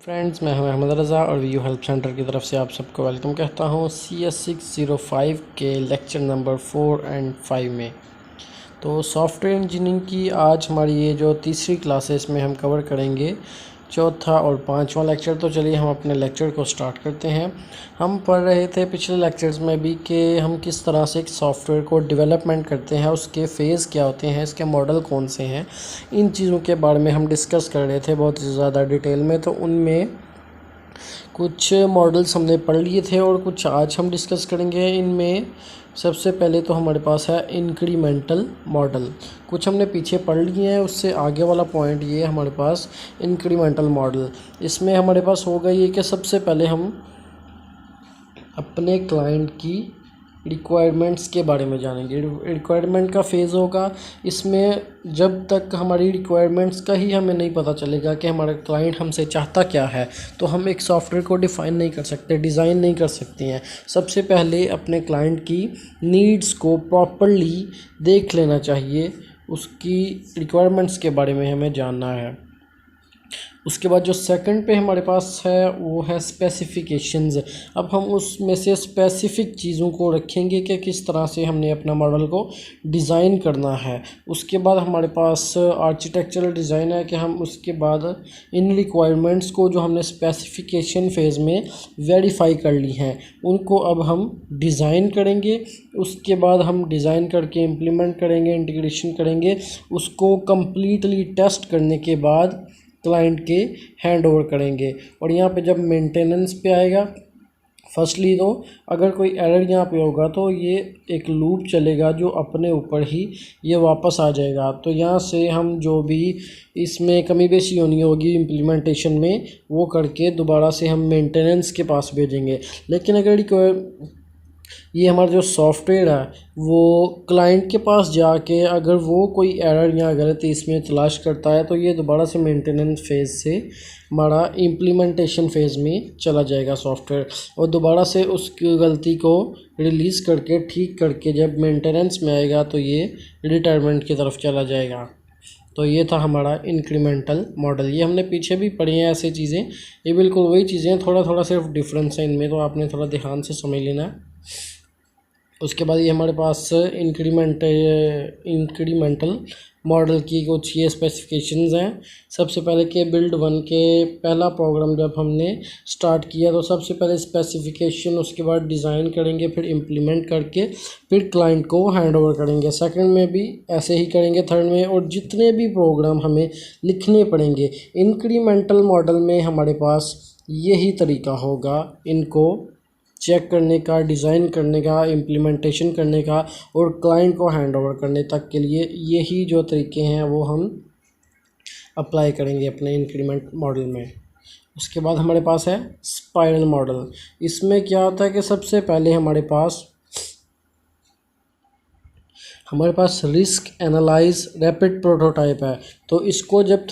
Friends, मैं हूं अहमद रज़ा और व्यू हेल्प सेंटर की तरफ से आप सबको वेलकम कहता हूं CS605 के लेक्चर नंबर 4 एंड 5 में। तो सॉफ्टवेयर इंजीनियरिंग की आज हमारी ये जो तीसरी क्लास है, इसमें हम कवर करेंगे चौथा और पांचवा लेक्चर। तो चलिए हम अपने लेक्चर को स्टार्ट करते हैं। हम पढ़ रहे थे पिछले लेक्चर्स में भी कि हम किस तरह से एक सॉफ्टवेयर को डेवलपमेंट करते हैं, उसके फ़ेज़ क्या होते हैं, इसके मॉडल कौन से हैं, इन चीज़ों के बारे में हम डिस्कस कर रहे थे बहुत ज़्यादा डिटेल में। तो उनमें कुछ मॉडल्स हमने पढ़ लिए थे और कुछ आज हम डिस्कस करेंगे। इनमें सबसे पहले तो हमारे पास है इंक्रीमेंटल मॉडल। कुछ हमने पीछे पढ़ लिए हैं, उससे आगे वाला पॉइंट ये हमारे पास इंक्रीमेंटल मॉडल। इसमें हमारे पास होगा ये कि सबसे पहले हम अपने क्लाइंट की रिक्वायरमेंट्स के बारे में जानेंगे। रिक्वायरमेंट का फ़ेज़ होगा। इसमें जब तक हमारी रिक्वायरमेंट्स का ही हमें नहीं पता चलेगा कि हमारा क्लाइंट हमसे चाहता क्या है, तो हम एक सॉफ्टवेयर को डिफ़ाइन नहीं कर सकते, डिज़ाइन नहीं कर सकते हैं। सबसे पहले अपने क्लाइंट की नीड्स को प्रॉपर्ली देख लेना चाहिए, उसकी रिक्वायरमेंट्स के बारे में हमें जानना है। उसके बाद जो सेकंड पे हमारे पास है वो है स्पेसिफिकेशंस। अब हम उसमें से स्पेसिफ़िक चीज़ों को रखेंगे कि किस तरह से हमने अपना मॉडल को डिज़ाइन करना है। उसके बाद हमारे पास आर्किटेक्चरल डिज़ाइन है कि हम उसके बाद इन रिक्वायरमेंट्स को जो हमने स्पेसिफिकेशन फ़ेज़ में वेरीफाई कर ली हैं, उनको अब हम डिज़ाइन करेंगे। उसके बाद हम डिज़ाइन करके इम्प्लीमेंट करेंगे, इंटीग्रेशन करेंगे। उसको कम्प्लीटली टेस्ट करने के बाद क्लाइंट के हैंड ओवर करेंगे। और यहाँ पे जब मेंटेनेंस पे आएगा, फर्स्टली तो अगर कोई एरर यहाँ पे होगा तो ये एक लूप चलेगा जो अपने ऊपर ही ये वापस आ जाएगा। तो यहाँ से हम जो भी इसमें कमी बेशी होनी होगी इम्प्लीमेंटेशन में, वो करके दोबारा से हम मेंटेनेंस के पास भेजेंगे। लेकिन अगर ये हमारा जो सॉफ्टवेयर है वो क्लाइंट के पास जाके अगर वो कोई एरर या गलती इसमें तलाश करता है, तो ये दोबारा से मेंटेनेंस फ़ेज़ से हमारा इम्प्लीमेंटेशन फ़ेज़ में चला जाएगा सॉफ्टवेयर, और दोबारा से उसकी गलती को रिलीज़ करके ठीक करके जब मेंटेनेंस में आएगा तो ये रिटायरमेंट की तरफ चला जाएगा। तो ये था हमारा इंक्रीमेंटल मॉडल। ये हमने पीछे भी पढ़ी हैं ऐसी चीज़ें, ये बिल्कुल वही चीज़ें हैं, थोड़ा थोड़ा सिर्फ डिफरेंस है इनमें, तो आपने थोड़ा ध्यान से समझ लेना है। उसके बाद ये हमारे पास इंक्रीमेंटल मॉडल की कुछ ये स्पेसिफिकेशंस हैं। सबसे पहले के बिल्ड 1 के पहला प्रोग्राम जब हमने स्टार्ट किया तो सबसे पहले स्पेसिफिकेशन, उसके बाद डिज़ाइन करेंगे, फिर इम्प्लीमेंट करके फिर क्लाइंट को हैंड ओवर करेंगे। सेकंड में भी ऐसे ही करेंगे, थर्ड में, और जितने भी प्रोग्राम हमें लिखने पड़ेंगे इंक्रीमेंटल मॉडल में हमारे पास यही तरीका होगा इनको चेक करने का, डिज़ाइन करने का, इम्प्लीमेंटेशन करने का और क्लाइंट को हैंड ओवर करने तक के लिए यही जो तरीके हैं वो हम अप्लाई करेंगे अपने इंक्रीमेंट मॉडल में। उसके बाद हमारे पास है स्पाइरल मॉडल। इसमें क्या होता है कि सबसे पहले हमारे पास रिस्क एनालाइज रैपिड प्रोटोटाइप है। तो इसको जब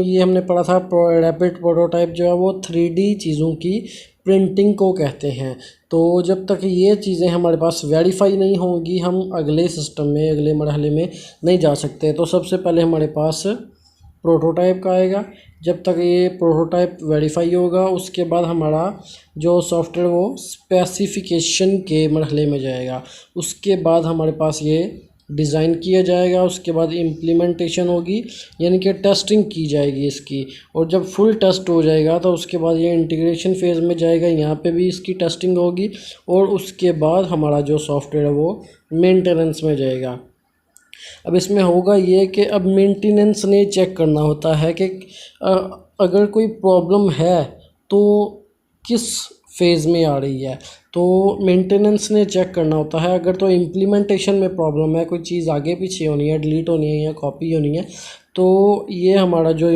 ये हमने पढ़ा था, रैपिड प्रोटोटाइप जो है वो 3D चीज़ों की प्रिंटिंग को कहते हैं। तो जब तक ये चीज़ें हमारे पास वेरीफाई नहीं होंगी, हम अगले सिस्टम में, अगले मरहले में नहीं जा सकते। तो सबसे पहले हमारे पास प्रोटोटाइप का आएगा। जब तक ये प्रोटोटाइप वेरीफाई होगा, उसके बाद हमारा जो सॉफ्टवेयर वो स्पेसिफिकेशन के मरहले में जाएगा। उसके बाद हमारे पास ये डिज़ाइन किया जाएगा। उसके बाद इम्प्लीमेंटेशन होगी, यानी कि टेस्टिंग की जाएगी इसकी। और जब फुल टेस्ट हो जाएगा तो उसके बाद ये इंटीग्रेशन फेज़ में जाएगा, यहाँ पे भी इसकी टेस्टिंग होगी। और उसके बाद हमारा जो सॉफ्टवेयर है वो मेंटेनेंस में जाएगा। अब इसमें होगा ये कि अब मेंटेनेंस ने चेक करना होता है कि अगर कोई प्रॉब्लम है तो किस फेज़ में आ रही है। तो मेंटेनेंस ने चेक करना होता है। अगर तो इम्प्लीमेंटेशन में प्रॉब्लम है, कोई चीज़ आगे पीछे होनी है, डिलीट होनी है या कॉपी होनी है, तो ये हमारा जो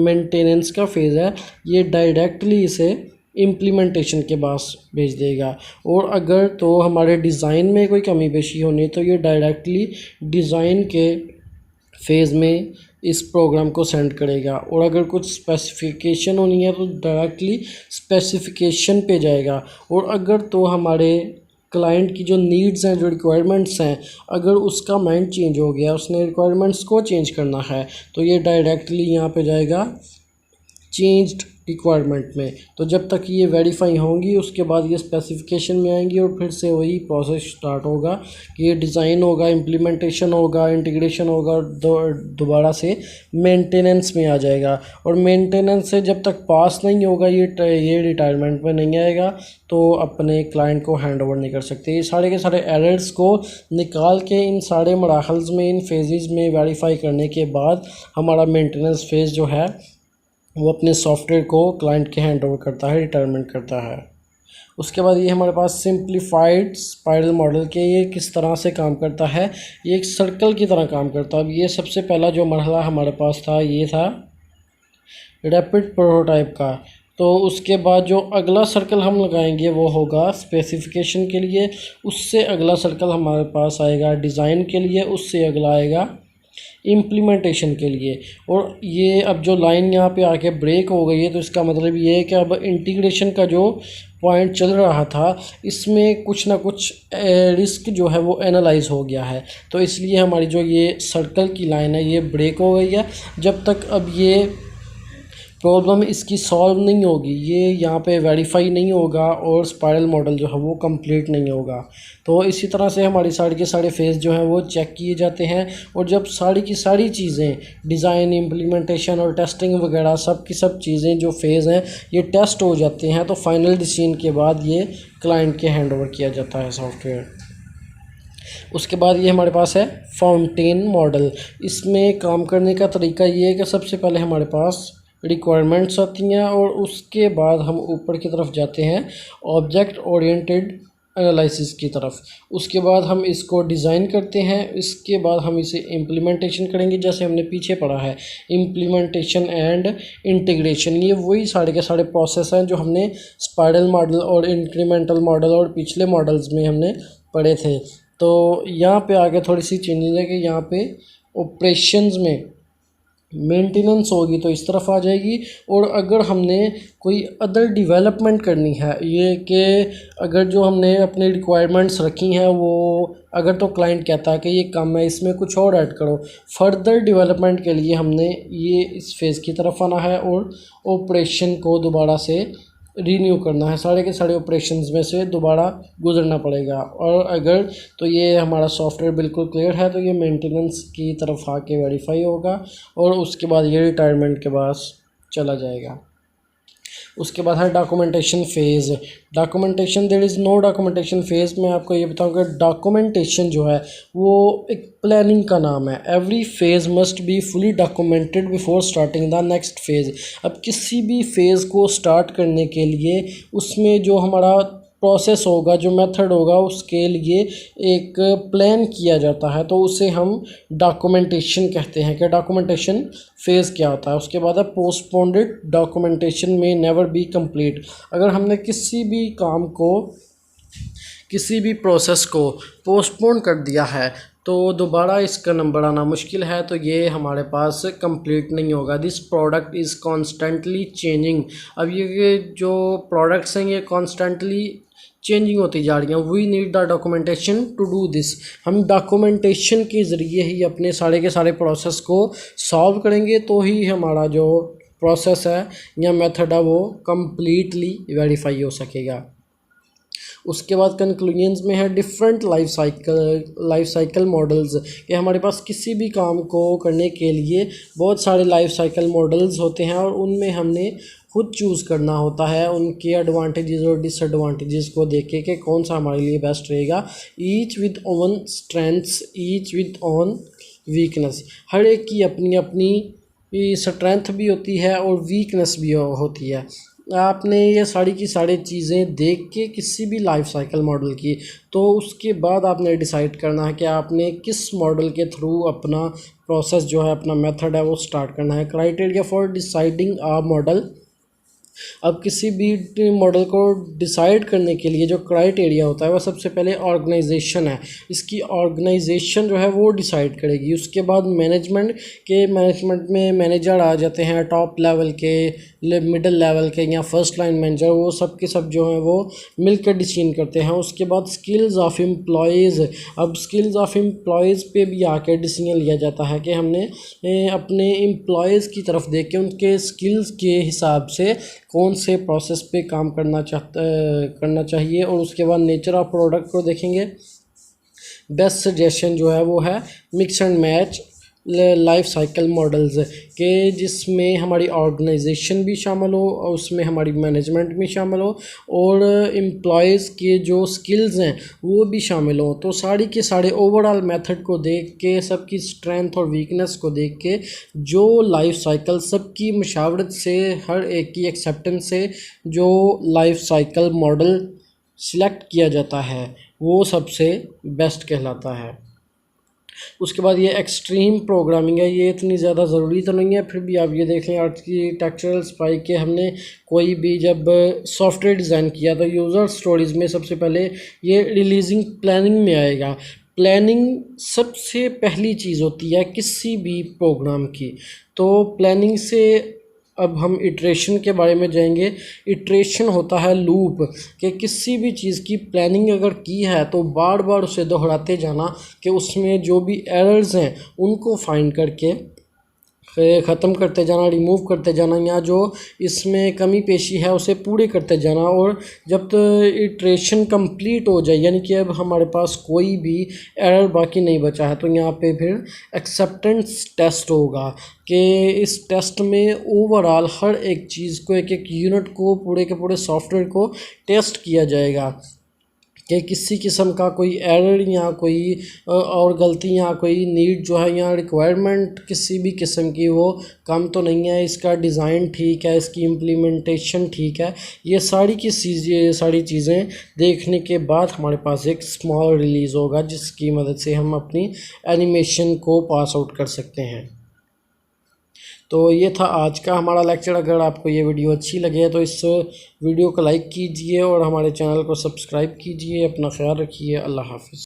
मेंटेनेंस का फेज़ है ये डायरेक्टली इसे इम्प्लीमेंटेशन के पास भेज देगा। और अगर तो हमारे डिज़ाइन में कोई कमी पेशी होनी है तो ये डायरेक्टली डिज़ाइन के फेज़ में इस प्रोग्राम को सेंड करेगा। और अगर कुछ स्पेसिफिकेशन होनी है तो डायरेक्टली स्पेसिफिकेशन पे जाएगा। और अगर तो हमारे क्लाइंट की जो नीड्स हैं, जो रिक्वायरमेंट्स हैं, अगर उसका माइंड चेंज हो गया, उसने रिक्वायरमेंट्स को चेंज करना है, तो ये डायरेक्टली यहाँ पे जाएगा चेंज्ड रिक्वायरमेंट में। तो जब तक ये वेरीफाई होंगी उसके बाद ये स्पेसिफिकेशन में आएंगी और फिर से वही प्रोसेस स्टार्ट होगा कि ये डिज़ाइन होगा, इम्प्लीमेंटेशन होगा, इंटीग्रेशन होगा और दोबारा से मेंटेनेंस में आ जाएगा। और मेंटेनेंस से जब तक पास नहीं होगा ये रिटायरमेंट में नहीं आएगा तो अपने क्लाइंट को हैंड ओवर नहीं कर सकते। ये सारे के सारे एरर्स को निकाल के इन सारे मराहल्स में, इन फेजेस में वेरीफाई करने के बाद हमारा मेंटेनेंस फेज़ जो है वो अपने सॉफ्टवेयर को क्लाइंट के हैंड ओवर करता है, रिटायरमेंट करता है। उसके बाद ये हमारे पास सिंप्लीफाइड स्पाइरल मॉडल के ये किस तरह से काम करता है, ये एक सर्कल की तरह काम करता है। अब ये सबसे पहला जो मरहला हमारे पास था ये था रैपिड प्रोटोटाइप का। तो उसके बाद जो अगला सर्कल हम लगाएंगे वो होगा स्पेसिफिकेशन के लिए, उससे अगला सर्कल हमारे पास आएगा डिज़ाइन के लिए, उससे अगला आएगा इम्प्लीमेंटेशन के लिए। और ये अब जो लाइन यहाँ पे आके ब्रेक हो गई है तो इसका मतलब ये है कि अब इंटीग्रेशन का जो पॉइंट चल रहा था इसमें कुछ ना कुछ रिस्क जो है वो एनालाइज हो गया है। तो इसलिए हमारी जो ये सर्कल की लाइन है ये ब्रेक हो गई है। जब तक अब ये प्रॉब्लम इसकी सॉल्व नहीं होगी, ये यहाँ पे वेरीफाई नहीं होगा और स्पाइरल मॉडल जो है वो कंप्लीट नहीं होगा। तो इसी तरह से हमारी सारे के सारे फेज़ जो हैं वो चेक किए जाते हैं। और जब सारी की सारी चीज़ें डिज़ाइन, इम्प्लीमेंटेशन और टेस्टिंग वगैरह सब की सब चीज़ें जो फेज़ हैं ये टेस्ट हो जाते हैं तो फाइनल डिसीजन के बाद ये क्लाइंट के हैंड ओवर किया जाता है सॉफ्टवेयर। उसके बाद ये हमारे पास है फाउंटेन मॉडल। इसमें काम करने का तरीका ये है कि सबसे पहले हमारे पास रिक्वायरमेंट्स आती हैं और उसके बाद हम ऊपर की तरफ जाते हैं ऑब्जेक्ट ओरिएंटेड एनालिसिस की तरफ। उसके बाद हम इसको डिज़ाइन करते हैं, इसके बाद हम इसे इम्प्लीमेंटेशन करेंगे जैसे हमने पीछे पढ़ा है इम्प्लीमेंटेशन एंड इंटीग्रेशन। ये वही सारे के सारे प्रोसेस हैं जो हमने स्पाइरल मॉडल और इंक्रीमेंटल मॉडल और पिछले मॉडल्स में हमने पढ़े थे। तो यहाँ पे आगे थोड़ी सी चेंजेस है कि यहाँ पे ऑपरेशंस में मेंटेनेंस होगी तो इस तरफ आ जाएगी। और अगर हमने कोई अदर डेवलपमेंट करनी है, ये कि अगर जो हमने अपनी रिक्वायरमेंट्स रखी हैं वो अगर तो क्लाइंट कहता है कि ये कम है इसमें कुछ और ऐड करो, फर्दर डेवलपमेंट के लिए हमने ये इस फेज़ की तरफ आना है और ऑपरेशन को दोबारा से रीन्यू करना है, सारे के सारे ऑपरेशंस में से दोबारा गुजरना पड़ेगा। और अगर तो ये हमारा सॉफ्टवेयर बिल्कुल क्लियर है तो ये मेंटेनेंस की तरफ आके वेरीफाई होगा और उसके बाद ये रिटायरमेंट के बाद चला जाएगा। उसके बाद है documentation phase. Documentation, there is no documentation phase. मैं आपको ये बताऊंगा डॉक्यूमेंटेशन जो है वो एक प्लानिंग का नाम है। Every phase must be fully documented before starting the next phase. अब किसी भी फेज़ को स्टार्ट करने के लिए उसमें जो हमारा प्रोसेस होगा, जो मेथड होगा, उसके लिए एक प्लान किया जाता है तो उसे हम डॉक्यूमेंटेशन कहते हैं। कि डॉक्यूमेंटेशन फेज़ क्या होता है। उसके बाद है पोस्टपोन्ड डॉक्यूमेंटेशन में नेवर बी कंप्लीट। अगर हमने किसी भी काम को, किसी भी प्रोसेस को पोस्टपोन कर दिया है तो दोबारा इसका नंबर आना मुश्किल है, तो ये हमारे पास कंप्लीट नहीं होगा। This product is constantly changing. अब ये जो प्रोडक्ट्स हैं ये कॉन्स्टेंटली चेंजिंग होती जा रही हैं। We need the documentation to do this. हम डॉक्यूमेंटेशन के ज़रिए ही अपने सारे के सारे प्रोसेस को सॉल्व करेंगे तो ही हमारा जो प्रोसेस है या मेथड है वो कम्प्लीटली वेरीफाई हो सकेगा। उसके बाद कंक्लूजन्स में है डिफरेंट लाइफ साइकिल मॉडल्स। कि हमारे पास किसी भी काम को करने के लिए बहुत सारे लाइफ साइकिल मॉडल्स होते हैं और उनमें हमने खुद चूज़ करना होता है उनके एडवांटेजेस और डिसएडवांटेजेस को देख के कि कौन सा हमारे लिए बेस्ट रहेगा। Each with own strengths, each with own weakness. हर एक की अपनी अपनी स्ट्रेंथ भी होती है और वीकनेस भी होती है। आपने ये सारी की सारी चीज़ें देख के किसी भी लाइफ साइकिल मॉडल की, तो उसके बाद आपने डिसाइड करना है कि आपने किस मॉडल के थ्रू अपना प्रोसेस जो है, अपना मेथड है वो स्टार्ट करना है। Criteria for deciding a model. अब किसी भी मॉडल को डिसाइड करने के लिए जो क्राइटेरिया होता है वह सबसे पहले ऑर्गेनाइजेशन है। इसकी ऑर्गेनाइजेशन जो है वो डिसाइड करेगी। उसके बाद मैनेजमेंट में मैनेजर आ जाते हैं, टॉप लेवल के, मिडिल लेवल के या फर्स्ट लाइन मैनेजर, वो सब के सब जो हैं वो मिलकर डिसीजन करते हैं। उसके बाद स्किल्स ऑफ एम्प्लॉयज़, अब स्किल्स ऑफ एम्प्लॉयज़ पे भी आकर डिसीजन लिया जाता है कि हमने अपने एम्प्लॉयज़ की तरफ देख के उनके स्किल्स के हिसाब से कौन से प्रोसेस पे काम करना चाहिए। और उसके बाद नेचर ऑफ प्रोडक्ट को देखेंगे। बेस्ट सजेशन जो है वो है mix and match life cycle models के, जिसमें हमारी ऑर्गेनाइजेशन भी शामिल हो और उसमें हमारी मैनेजमेंट भी शामिल हो और एम्प्लॉयज़ के जो स्किल्स हैं वो भी शामिल हो। तो सारी के सारे ओवरऑल मेथड को देख के, सबकी स्ट्रेंथ और वीकनेस को देख के, जो लाइफ साइकिल सबकी मशावरत से, हर एक की एक्सेप्टेंस से जो लाइफ साइकिल मॉडल सिलेक्ट किया जाता है वो सबसे बेस्ट कहलाता है। उसके बाद ये एक्सट्रीम प्रोग्रामिंग है। ये इतनी ज़्यादा ज़रूरी तो नहीं है, फिर भी आप ये देख लें आर्किटेक्चरल स्पाइक के हमने कोई भी जब सॉफ्टवेयर डिज़ाइन किया तो यूज़र स्टोरीज़ में सबसे पहले ये रिलीजिंग प्लानिंग में आएगा। प्लानिंग सबसे पहली चीज़ होती है किसी भी प्रोग्राम की। तो प्लानिंग से अब हम इटरेशन के बारे में जाएंगे। इटरेशन होता है लूप, कि किसी भी चीज़ की प्लानिंग अगर की है तो बार बार उसे दोहराते जाना, कि उसमें जो भी एरर्स हैं उनको फाइंड करके ख़त्म करते जाना, रिमूव करते जाना, या जो इसमें कमी पेशी है उसे पूरे करते जाना। और जब तक इटरेशन कंप्लीट हो जाए, यानी कि अब हमारे पास कोई भी एरर बाकी नहीं बचा है, तो यहाँ पे फिर एक्सेप्टेंस टेस्ट होगा कि इस टेस्ट में ओवरऑल हर एक चीज़ को, एक एक यूनिट को, पूरे के पूरे सॉफ्टवेयर को टेस्ट किया जाएगा कि किसी किस्म का कोई एरर या कोई और गलती या कोई नीड जो है या रिक्वायरमेंट किसी भी किस्म की वो कम तो नहीं है, इसका डिज़ाइन ठीक है, इसकी इम्प्लीमेंटेशन ठीक है। ये सारी चीज़ें देखने के बाद हमारे पास एक स्मॉल रिलीज़ होगा जिसकी मदद से हम अपनी एनिमेशन को पास आउट कर सकते हैं। तो ये था आज का हमारा लेक्चर। अगर आपको ये वीडियो अच्छी लगे तो इस वीडियो को लाइक कीजिए और हमारे चैनल को सब्सक्राइब कीजिए। अपना ख्याल रखिए। अल्लाह हाफ़िज़।